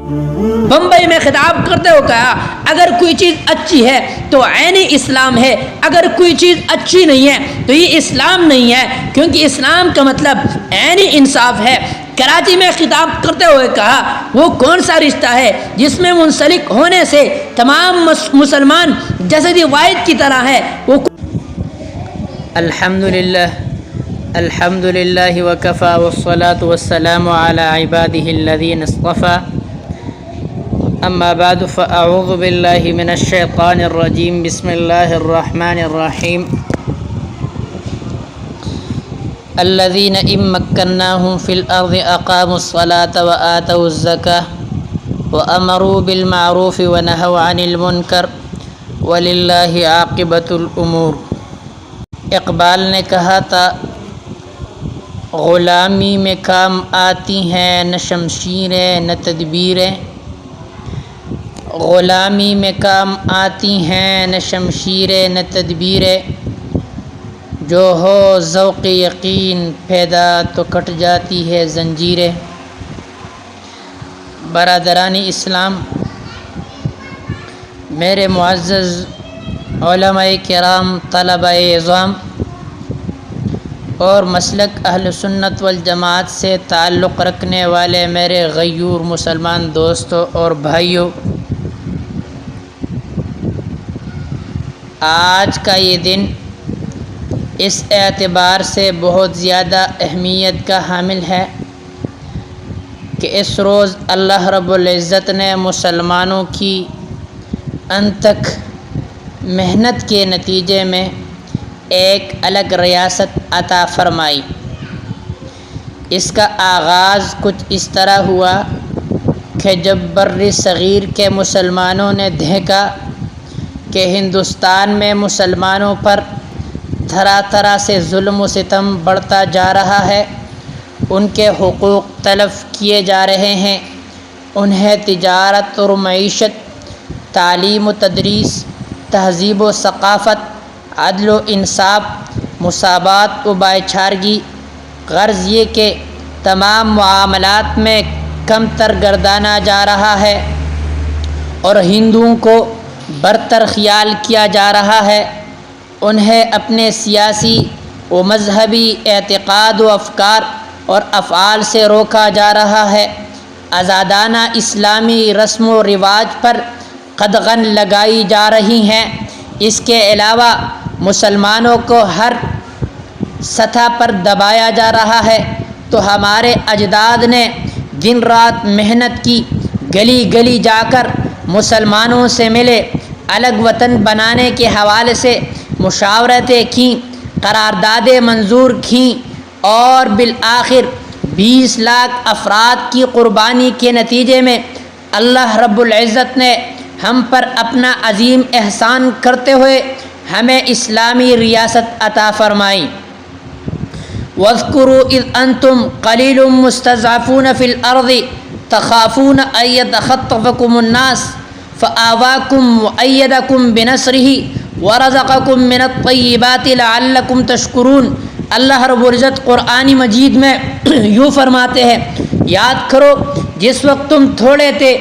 بمبئی میں خطاب کرتے ہوئے کہا اگر کوئی چیز اچھی ہے تو عین اسلام ہے، اگر کوئی چیز اچھی نہیں ہے تو یہ اسلام نہیں ہے، کیونکہ اسلام کا مطلب عین انصاف ہے۔ کراچی میں خطاب کرتے ہوئے کہا وہ کون سا رشتہ ہے جس میں منسلک ہونے سے تمام مسلمان جسدی واحد کی طرح ہے؟ وہ الحمد للہ وکفا والصلاة والسلام علی عباده الذین اصطفى اما بعد فاعوذ باللہ من الشیطان الرجیم بسم اللہ الرحمن الرحیم الذین ان مکناہم فی الارض اقاموا الصلاة وآتوا الزکاة وامروا بالمعروف ونہوا عن المنکر وللہ عاقبۃ الامور۔ اقبال نے کہا تھا غلامی میں کام آتی ہیں نہ شمشیریں نہ تدبیریں، غلامی میں کام آتی ہیں نہ شمشیریں نہ تدبیریں، جو ہو ذوق یقین پیدا تو کٹ جاتی ہے زنجیریں۔ برادران اسلام، میرے معزز علماء کرام، طلباء اعظام اور مسلک اہل سنت والجماعت سے تعلق رکھنے والے میرے غیور مسلمان دوستوں اور بھائیوں، آج کا یہ دن اس اعتبار سے بہت زیادہ اہمیت کا حامل ہے کہ اس روز اللہ رب العزت نے مسلمانوں کی انتھک محنت کے نتیجے میں ایک الگ ریاست عطا فرمائی۔ اس کا آغاز کچھ اس طرح ہوا کہ جب بر صغیر کے مسلمانوں نے دیکھا کہ ہندوستان میں مسلمانوں پر طرح طرح سے ظلم و ستم بڑھتا جا رہا ہے، ان کے حقوق تلف کیے جا رہے ہیں، انہیں تجارت اور معیشت، تعلیم و تدریس، تہذیب و ثقافت، عدل و انصاف، مساوات و بھائی چارگی، غرض یہ کہ تمام معاملات میں کم تر گردانا جا رہا ہے اور ہندوؤں کو برتر خیال کیا جا رہا ہے، انہیں اپنے سیاسی و مذہبی اعتقاد و افکار اور افعال سے روکا جا رہا ہے، آزادانہ اسلامی رسم و رواج پر قدغن لگائی جا رہی ہیں۔ اس کے علاوہ مسلمانوں کو ہر سطح پر دبایا جا رہا ہے۔ تو ہمارے اجداد نے دن رات محنت کی، گلی گلی جا کر مسلمانوں سے ملے، الگ وطن بنانے کے حوالے سے مشاورتیں کیں، قراردادیں منظور کیں اور بالآخر 20 لاکھ افراد کی قربانی کے نتیجے میں اللہ رب العزت نے ہم پر اپنا عظیم احسان کرتے ہوئے ہمیں اسلامی ریاست عطا فرمائی۔ وَاذْكُرُوا إِذْ أَنْتُمْ قَلِيلٌ مُسْتَضْعَفُونَ فِي الْأَرْضِ تَخَافُونَ أَنْ يَتَخَطَّفَكُمُ النَّاسُ فَآوَاكُمْ وَأَيَّدَكُمْ بِنَصْرِهِ وَرَزَقَكُمْ مِنَ الطَّيِّبَاتِ لَعَلَّكُمْ تَشْكُرُونَ۔ اللہ رب العزت قرآن مجید میں یوں فرماتے ہیں، یاد کرو جس وقت تم تھوڑے تھے،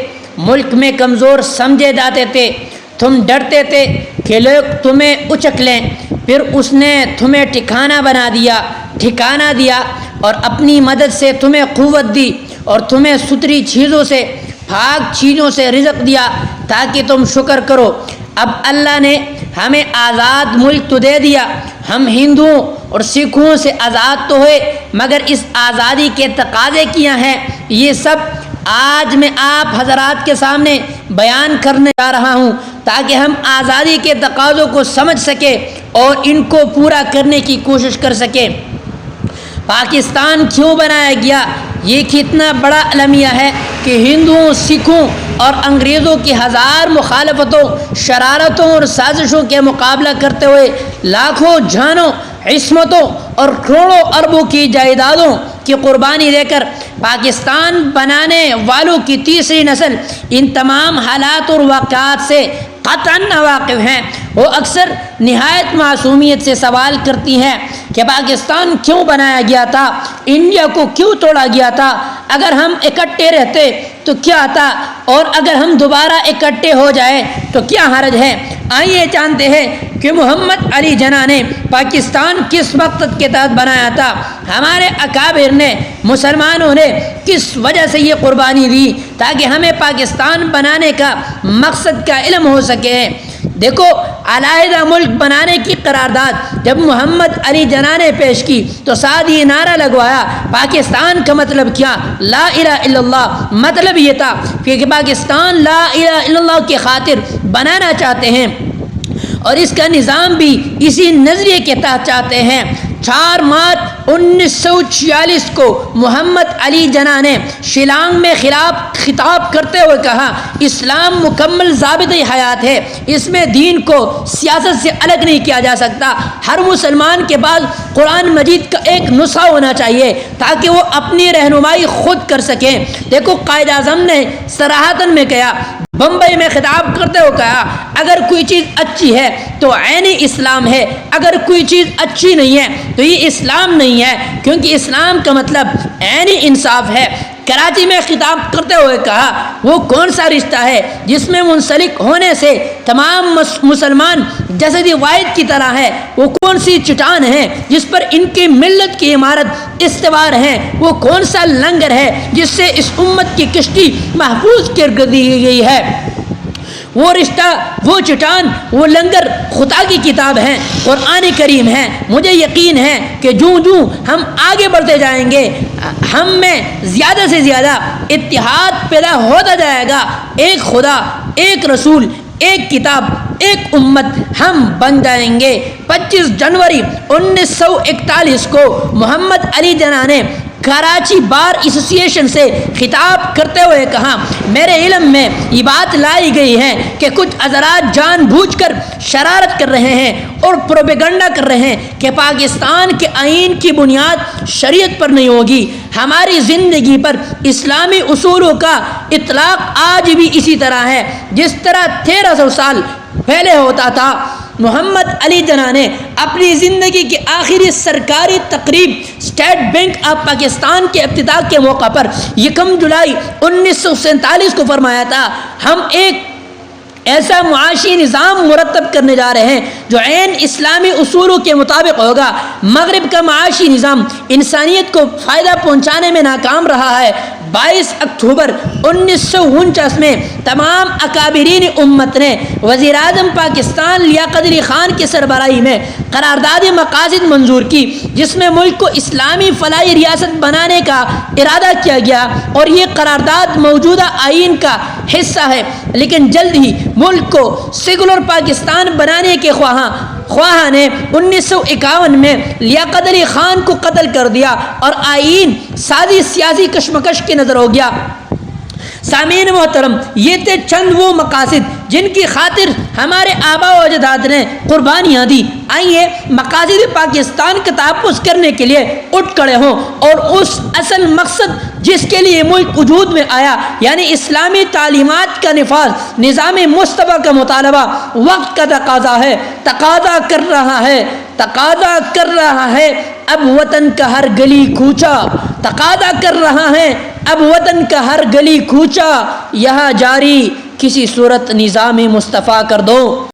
ملک میں کمزور سمجھے جاتے تھے، تم ڈرتے تھے کہ لوگ تمہیں اچک لیں، پھر اس نے تمہیں ٹھکانہ دیا اور اپنی مدد سے تمہیں قوت دی اور تمہیں ستھری چیزوں سے، پاک چیزوں سے رزق دیا تاکہ تم شکر کرو۔ اب اللہ نے ہمیں آزاد ملک تو دے دیا، ہم ہندوؤں اور سکھوں سے آزاد تو ہوئے، مگر اس آزادی کے تقاضے کیا ہیں، یہ سب آج میں آپ حضرات کے سامنے بیان کرنے جا رہا ہوں تاکہ ہم آزادی کے تقاضوں کو سمجھ سکیں اور ان کو پورا کرنے کی کوشش کر سکیں۔ پاکستان کیوں بنایا گیا؟ یہ کتنا بڑا المیہ ہے کہ ہندوؤں، سکھوں اور انگریزوں کی ہزار مخالفتوں، شرارتوں اور سازشوں کے مقابلہ کرتے ہوئے لاکھوں جانوں، عصمتوں اور کروڑوں اربوں کی جائیدادوں کی قربانی دے کر پاکستان بنانے والوں کی تیسری نسل ان تمام حالات اور واقعات سے قطعاً واقف ہیں۔ وہ اکثر نہایت معصومیت سے سوال کرتی ہیں کہ پاکستان کیوں بنایا گیا تھا، انڈیا کو کیوں توڑا گیا تھا، اگر ہم اکٹھے رہتے تو کیا تھا، اور اگر ہم دوبارہ اکٹھے ہو جائیں تو کیا حرج ہے؟ آئیے جانتے ہیں کہ محمد علی جناح نے پاکستان کس مقصد کے تحت بنایا تھا، ہمارے اکابر نے، مسلمانوں نے کس وجہ سے یہ قربانی دی تاکہ ہمیں پاکستان بنانے کا مقصد کا علم ہو سکے۔ دیکھو، علیحدہ ملک بنانے کی قرارداد جب محمد علی جناح نے پیش کی تو ساتھ یہ نعرہ لگوایا، پاکستان کا مطلب کیا؟ لا الہ الا اللہ۔ مطلب یہ تھا کہ پاکستان لا الہ الا اللہ کی خاطر بنانا چاہتے ہیں، اور اس کا نظام بھی اسی نظریے کے تحت چاہتے ہیں۔ 4 مارچ 1946 کو محمد علی جناح نے شیلانگ میں خطاب کرتے ہوئے کہا، اسلام مکمل ضابطۂ حیات ہے، اس میں دین کو سیاست سے الگ نہیں کیا جا سکتا۔ ہر مسلمان کے پاس قرآن مجید کا ایک نسخہ ہونا چاہیے تاکہ وہ اپنی رہنمائی خود کر سکیں۔ دیکھو، قائد اعظم نے صراحتاً میں کہا، بمبئی میں خطاب کرتے ہوئے کہا، اگر کوئی چیز اچھی ہے تو عین اسلام ہے، اگر کوئی چیز اچھی نہیں ہے تو یہ اسلام نہیں ہے، کیونکہ اسلام کا مطلب عین انصاف ہے۔ کراچی میں خطاب کرتے ہوئے کہا، وہ کون سا رشتہ ہے جس میں منسلک ہونے سے تمام مسلمان جسدی واحد کی طرح ہے؟ وہ کون سی چٹان ہے جس پر ان کی ملت کی عمارت استوار ہے؟ وہ کون سا لنگر ہے جس سے اس امت کی کشتی محفوظ کر دی گئی ہے؟ وہ رشتہ، وہ چٹان، وہ لنگر خدا کی کتاب ہے، قرآن کریم ہے۔ مجھے یقین ہے کہ جوں ہم آگے بڑھتے جائیں گے، ہم میں زیادہ سے زیادہ اتحاد پیدا ہوتا جائے گا۔ ایک خدا، ایک رسول، ایک کتاب، ایک امت ہم بن جائیں گے۔ 25 جنوری 1941 کو محمد علی جناح نے کراچی بار ایسوسی ایشن سے خطاب کرتے ہوئے کہا، میرے علم میں یہ بات لائی گئی ہے کہ کچھ حضرات جان بوجھ کر شرارت کر رہے ہیں اور پروپیگنڈا کر رہے ہیں کہ پاکستان کے آئین کی بنیاد شریعت پر نہیں ہوگی۔ ہماری زندگی پر اسلامی اصولوں کا اطلاق آج بھی اسی طرح ہے جس طرح 1300 سال پہلے ہوتا تھا۔ محمد علی جناح نے اپنی زندگی کی آخری سرکاری تقریب اسٹیٹ بینک آف پاکستان کے افتتاح کے موقع پر 1 جولائی 1947 کو فرمایا تھا، ہم ایک ایسا معاشی نظام مرتب کرنے جا رہے ہیں جو عین اسلامی اصولوں کے مطابق ہوگا۔ مغرب کا معاشی نظام انسانیت کو فائدہ پہنچانے میں ناکام رہا ہے۔ 22 اکتوبر 1949 میں تمام اکابرین امت نے وزیر اعظم پاکستان لیاقت علی خان کی سربراہی میں قرارداد مقاصد منظور کی، جس میں ملک کو اسلامی فلاحی ریاست بنانے کا ارادہ کیا گیا، اور یہ قرارداد موجودہ آئین کا حصہ ہے۔ لیکن جلد ہی ملک کو سیکولر پاکستان بنانے کے خواہاں نے 1951 میں لیاقت علی خان کو قتل کر دیا اور آئین سازی سیاسی کشمکش کی نظر ہو گیا۔ سامعین محترم، یہ تھے چند وہ مقاصد جن کی خاطر ہمارے آبا و اجداد نے قربانیاں دی۔ آئیے مقاصد پاکستان کا تحفظ کرنے کے لیے اٹھ کھڑے ہوں اور اس اصل مقصد جس کے لیے ملک وجود میں آیا، یعنی اسلامی تعلیمات کا نفاذ، نظام مصطفیٰ کا مطالبہ وقت کا تقاضا ہے، تقاضا کر رہا ہے اب وطن کا ہر گلی کوچہ، تقاضا کر رہا ہے اب وطن کا ہر گلی کوچہ، یہاں جاری کسی صورت نظام مصطفیٰ کر دو۔